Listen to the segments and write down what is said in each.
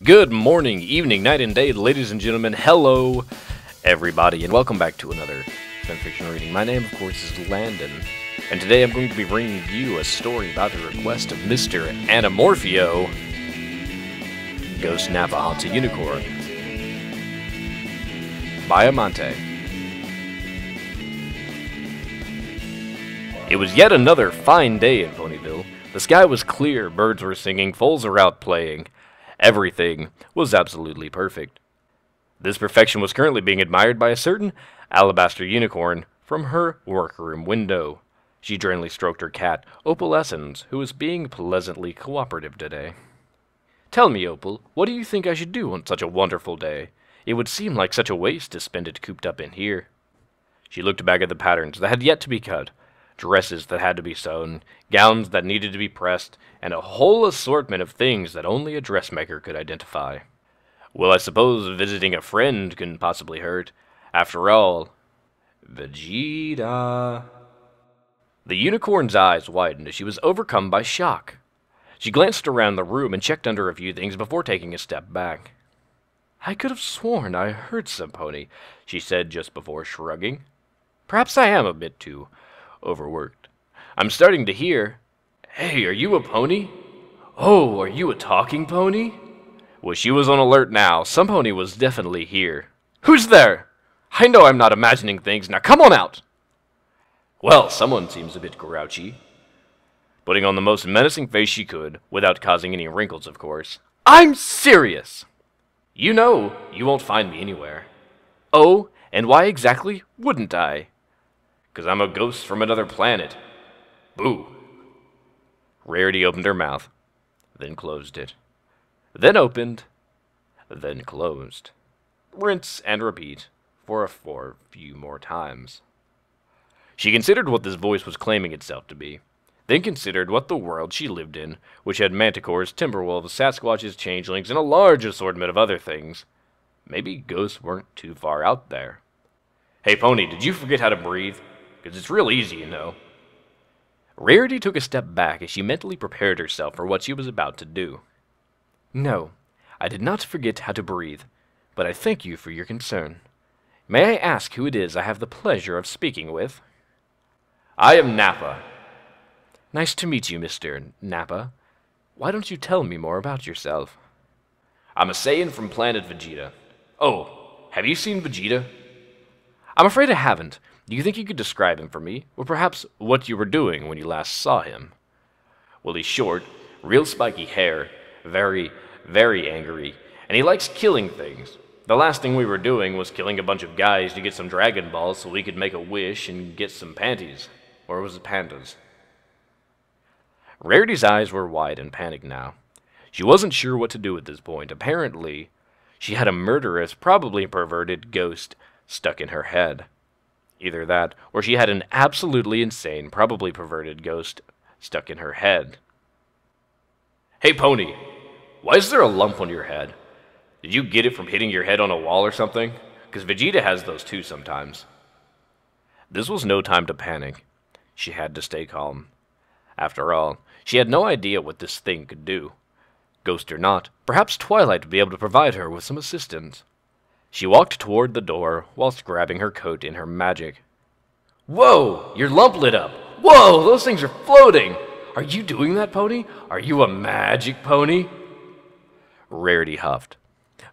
Good morning, evening, night, and day, ladies and gentlemen. Hello, everybody, and welcome back to another FimFiction reading. My name, of course, is Landon, and today I'm going to be bringing you a story about the request of Mr. Anamorphio, Ghost Nappa Haunted Unicorn, by Amante. It was yet another fine day in Ponyville. The sky was clear, birds were singing, foals were out playing. Everything was absolutely perfect. This perfection was currently being admired by a certain alabaster unicorn from her workroom window. She gently stroked her cat, Opalescence, who was being pleasantly cooperative today. "Tell me, Opal, what do you think I should do on such a wonderful day? It would seem like such a waste to spend it cooped up in here." She looked back at the patterns that had yet to be cut, dresses that had to be sewn, gowns that needed to be pressed, and a whole assortment of things that only a dressmaker could identify. Well, I suppose visiting a friend couldn't possibly hurt. After all, Vegeta. The unicorn's eyes widened as she was overcome by shock. She glanced around the room and checked under a few things before taking a step back. "I could have sworn I heard some pony," she said just before shrugging. "Perhaps I am a bit too overworked. I'm starting to hear, 'Hey, are you a pony? Oh, are you a talking pony?'" Well, she was on alert now. Some pony was definitely here. "Who's there? I know I'm not imagining things. Now come on out." Well, someone seems a bit grouchy. Putting on the most menacing face she could, without causing any wrinkles, of course. "I'm serious. You know you won't find me anywhere." "Oh, and why exactly wouldn't I?" "'Cause I'm a ghost from another planet. Boo." Rarity opened her mouth, then closed it. Then opened, then closed. Rinse and repeat for a few more times. She considered what this voice was claiming itself to be, then considered what the world she lived in, which had manticores, timberwolves, sasquatches, changelings, and a large assortment of other things. Maybe ghosts weren't too far out there. "Hey, Pony, did you forget how to breathe? 'Cause it's real easy, you know." Rarity took a step back as she mentally prepared herself for what she was about to do. "No, I did not forget how to breathe, but I thank you for your concern. May I ask who it is I have the pleasure of speaking with?" "I am Nappa." "Nice to meet you, Mr. Nappa. Why don't you tell me more about yourself?" "I'm a Saiyan from planet Vegeta. Oh, have you seen Vegeta?" "I'm afraid I haven't. Do you think you could describe him for me, or perhaps what you were doing when you last saw him?" "Well, he's short, real spiky hair, very, very angry, and he likes killing things. The last thing we were doing was killing a bunch of guys to get some Dragon Balls so we could make a wish and get some panties. Or was it pandas?" Rarity's eyes were wide and panicked now. She wasn't sure what to do at this point. Apparently, she had a murderous, probably perverted ghost stuck in her head. Either that, or she had an absolutely insane, probably perverted ghost stuck in her head. "Hey, Pony, why is there a lump on your head? Did you get it from hitting your head on a wall or something? 'Cause Vegeta has those too sometimes." This was no time to panic. She had to stay calm. After all, she had no idea what this thing could do. Ghost or not, perhaps Twilight would be able to provide her with some assistance. She walked toward the door whilst grabbing her coat in her magic. "Whoa, your lump lit up. Whoa, those things are floating. Are you doing that, Pony? Are you a magic pony?" Rarity huffed.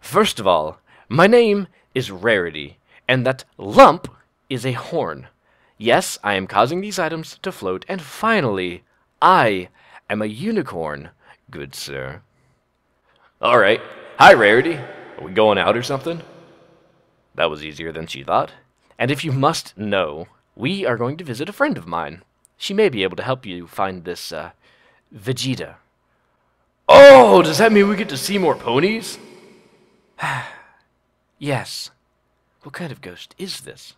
"First of all, my name is Rarity, and that lump is a horn. Yes, I am causing these items to float, and finally, I am a unicorn, good sir." "All right. Hi, Rarity. Are we going out or something?" That was easier than she thought. "And if you must know, we are going to visit a friend of mine. She may be able to help you find this, Vegeta." "Oh, does that mean we get to see more ponies?" "Yes. What kind of ghost is this?"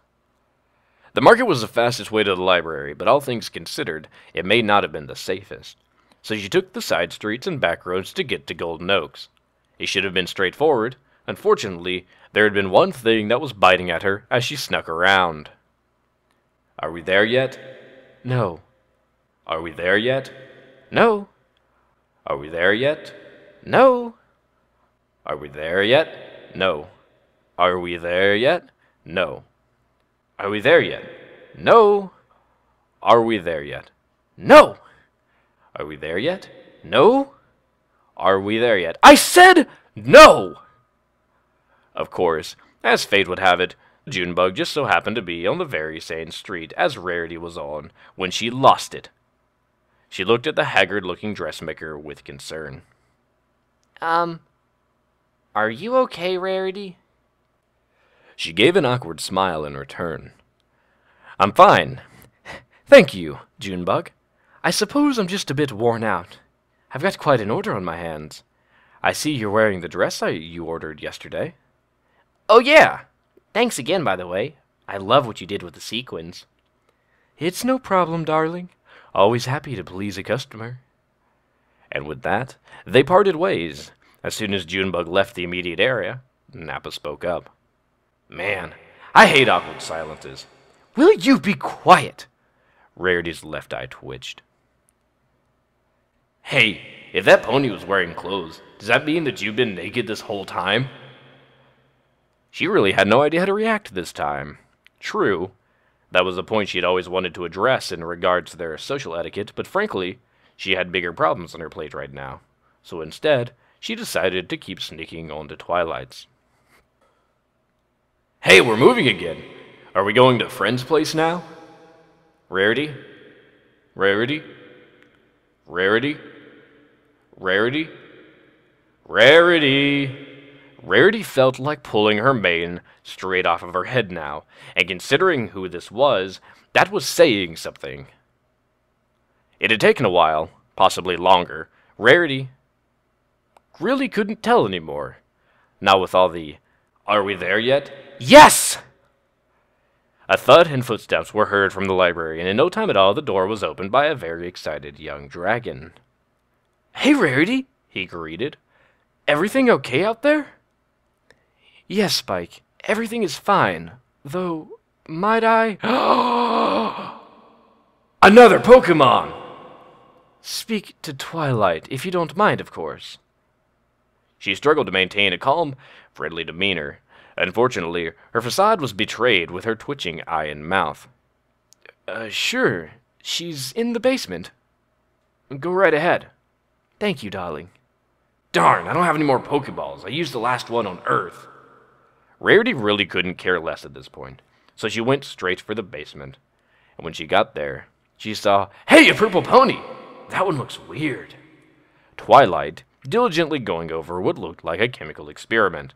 The market was the fastest way to the library, but all things considered, it may not have been the safest. So she took the side streets and back roads to get to Golden Oaks. It should have been straightforward. Unfortunately, there had been one thing that was biting at her as she snuck around. "Are we there yet?" "No." "Are we there yet?" "No." "Are we there yet?" "No." Are we there yet? No. Are we there yet? No. Are we there yet? No. Are we there yet? No. Are we there yet? No. Are we there yet? I said no! Of course, as fate would have it, Junebug just so happened to be on the very same street as Rarity was on when she lost it. She looked at the haggard-looking dressmaker with concern. Are you okay, Rarity? She gave an awkward smile in return. I'm fine. Thank you, Junebug. I suppose I'm just a bit worn out. I've got quite an order on my hands. I see you're wearing the dress you ordered yesterday. Oh, yeah! Thanks again, by the way. I love what you did with the sequins. It's no problem, darling. Always happy to please a customer. And with that, they parted ways. As soon as Junebug left the immediate area, Nappa spoke up. Man, I hate awkward silences. Will you be quiet? Rarity's left eye twitched. Hey, if that pony was wearing clothes, does that mean that you've been naked this whole time? She really had no idea how to react this time. True, that was a point she had always wanted to address in regards to their social etiquette, but frankly, she had bigger problems on her plate right now. So instead, she decided to keep sneaking on to Twilight's. Hey, we're moving again. Are we going to Friend's place now? Rarity? Rarity? Rarity? Rarity? Rarity! Rarity felt like pulling her mane straight off of her head now, and considering who this was, that was saying something. It had taken a while, possibly longer. Rarity really couldn't tell anymore. Now with all the, "Are we there yet?" Yes! A thud and footsteps were heard from the library, and in no time at all the door was opened by a very excited young dragon. Hey, Rarity, he greeted. Everything okay out there? Yes, Spike. Everything is fine. Though, might I... Another Pokemon! Speak to Twilight, if you don't mind, of course. She struggled to maintain a calm, friendly demeanor. Unfortunately, her facade was betrayed with her twitching eye and mouth. Sure. She's in the basement. Go right ahead. Thank you, darling. Darn, I don't have any more Pokeballs. I used the last one on Earth. Rarity really couldn't care less at this point, so she went straight for the basement. And when she got there, she saw, hey, a purple pony! That one looks weird. Twilight, diligently going over what looked like a chemical experiment.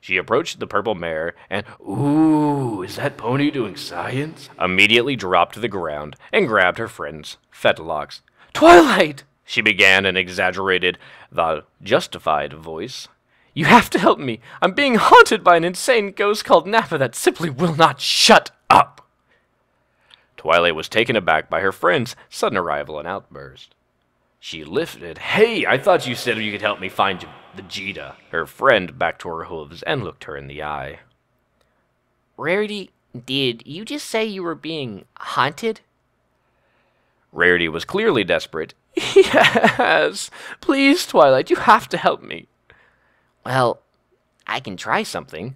She approached the purple mare and, ooh, is that pony doing science? Immediately dropped to the ground and grabbed her friend's fetlocks. Twilight! She began in an exaggerated, though justified voice. You have to help me. I'm being haunted by an insane ghost called Nappa that simply will not shut up. Twilight was taken aback by her friend's sudden arrival and outburst. She lifted, hey, I thought you said you could help me find Vegeta. Her friend backed to her hooves and looked her in the eye. Rarity, did you just say you were being haunted? Rarity was clearly desperate. Yes, please, Twilight, you have to help me. Well, I can try something.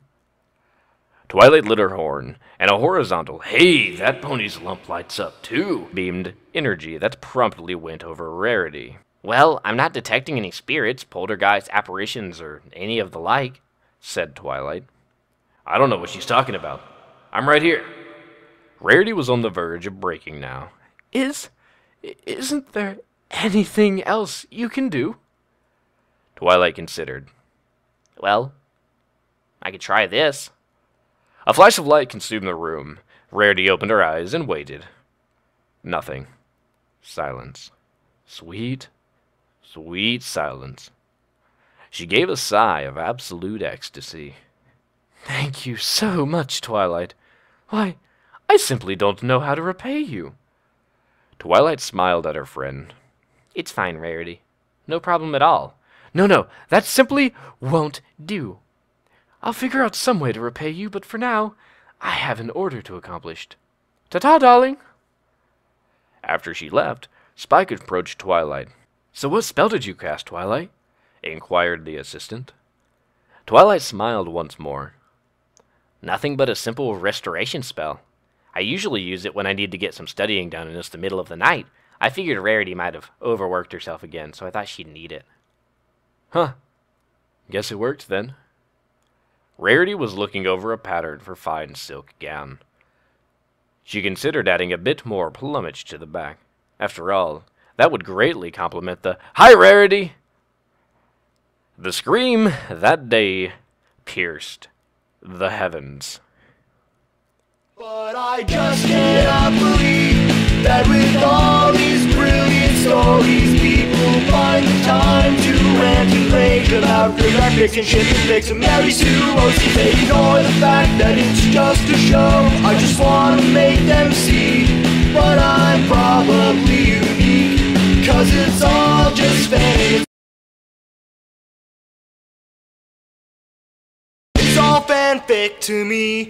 Twilight lit her horn, and a horizontal, hey, that pony's lump lights up too, beamed energy that promptly went over Rarity. Well, I'm not detecting any spirits, poltergeist, apparitions, or any of the like, said Twilight. I don't know what she's talking about. I'm right here. Rarity was on the verge of breaking now. Isn't there anything else you can do? Twilight considered. Well, I could try this. A flash of light consumed the room. Rarity opened her eyes and waited. Nothing. Silence. Sweet, sweet silence. She gave a sigh of absolute ecstasy. Thank you so much, Twilight. Why, I simply don't know how to repay you. Twilight smiled at her friend. It's fine, Rarity. No problem at all. No, that simply won't do. I'll figure out some way to repay you, but for now, I have an order to accomplish. Ta-ta, darling. After she left, Spike approached Twilight. So what spell did you cast, Twilight? Inquired the assistant. Twilight smiled once more. Nothing but a simple restoration spell. I usually use it when I need to get some studying done and it's the middle of the night. I figured Rarity might have overworked herself again, so I thought she'd need it. Huh. Guess it worked then. Rarity was looking over a pattern for fine silk gown. She considered adding a bit more plumage to the back. After all, that would greatly complement the "Hi, Rarity!" The scream that day pierced the heavens. But I just cannot believe that with all these brilliant stories, people find the time to rant and rage about real-life fiction shit that makes them Mary Sue. Mostly they ignore the fact that it's just a show. I just wanna make them see, but I'm probably unique, 'cause it's all just fantasy. It's all fanfic to me.